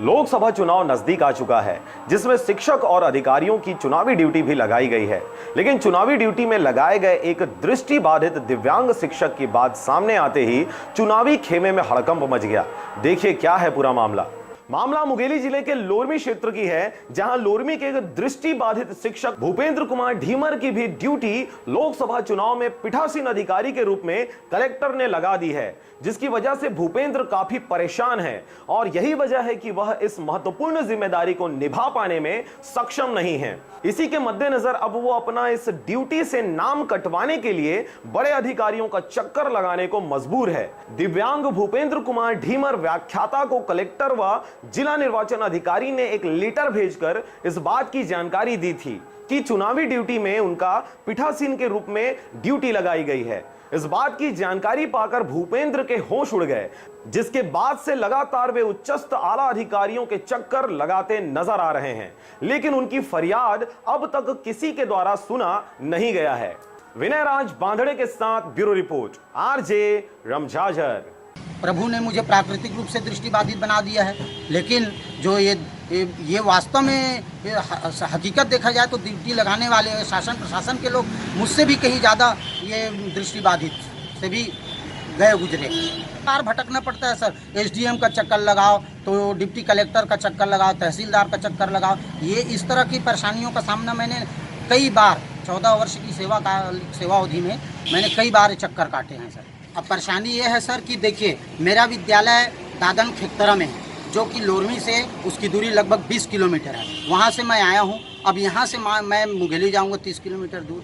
लोकसभा चुनाव नजदीक आ चुका है, जिसमें शिक्षक और अधिकारियों की चुनावी ड्यूटी भी लगाई गई है। लेकिन चुनावी ड्यूटी में लगाए गए एक दृष्टिबाधित दिव्यांग शिक्षक की बात सामने आते ही चुनावी खेमे में हड़कंप मच गया। देखिए क्या है पूरा मामला। मुंगेली जिले के लोरमी क्षेत्र की है, जहां लोरमी के एक दृष्टिबाधित शिक्षक भूपेंद्र कुमार ढीमर की भी ड्यूटी लोकसभा चुनाव में पीठासीन अधिकारी के रूप में कलेक्टर ने लगा दी है, जिसकी वजह से भूपेंद्र काफी परेशान है और यही वजह है कि वह इस महत्वपूर्ण जिम्मेदारी को निभा पाने में सक्षम नहीं है। इसी के मद्देनजर अब वो अपना इस ड्यूटी से नाम कटवाने के लिए बड़े अधिकारियों का चक्कर लगाने को मजबूर है। दिव्यांग भूपेंद्र कुमार ढीमर व्याख्याता को कलेक्टर व जिला निर्वाचन अधिकारी ने एक लेटर भेजकर इस बात की जानकारी दी थी कि चुनावी ड्यूटी में उनका पीठासीन के रूप में ड्यूटी लगाई गई है। इस बात की जानकारी पाकर भूपेंद्र के होश उड़ गए, जिसके बाद से लगातार वे उच्चस्थ आला अधिकारियों के चक्कर लगाते नजर आ रहे हैं, लेकिन उनकी फरियाद अब तक किसी के द्वारा सुना नहीं गया है। विनय राज बांधड़े के साथ ब्यूरो रिपोर्ट, आरजे रमझाझर। प्रभु ने मुझे प्राकृतिक रूप से दृष्टिबाधित बना दिया है, लेकिन जो ये वास्तव में हकीकत देखा जाए तो ड्यूटी लगाने वाले शासन प्रशासन के लोग मुझसे भी कहीं ज़्यादा ये दृष्टिबाधित से भी गए गुजरे। बार भटकना पड़ता है सर, एसडीएम का चक्कर लगाओ तो डिप्टी कलेक्टर का चक्कर लगाओ, तहसीलदार का चक्कर लगाओ। ये इस तरह की परेशानियों का सामना मैंने कई बार 14 वर्ष की सेवा अवधि में मैंने कई बार चक्कर काटे हैं सर। अब परेशानी ये है सर कि देखिए, मेरा विद्यालय दादन खेतरा में है, जो कि लोरमी से उसकी दूरी लगभग 20 किलोमीटर है। वहाँ से मैं आया हूँ। अब यहाँ से मैं मुंगेली जाऊँगा 30 किलोमीटर दूर।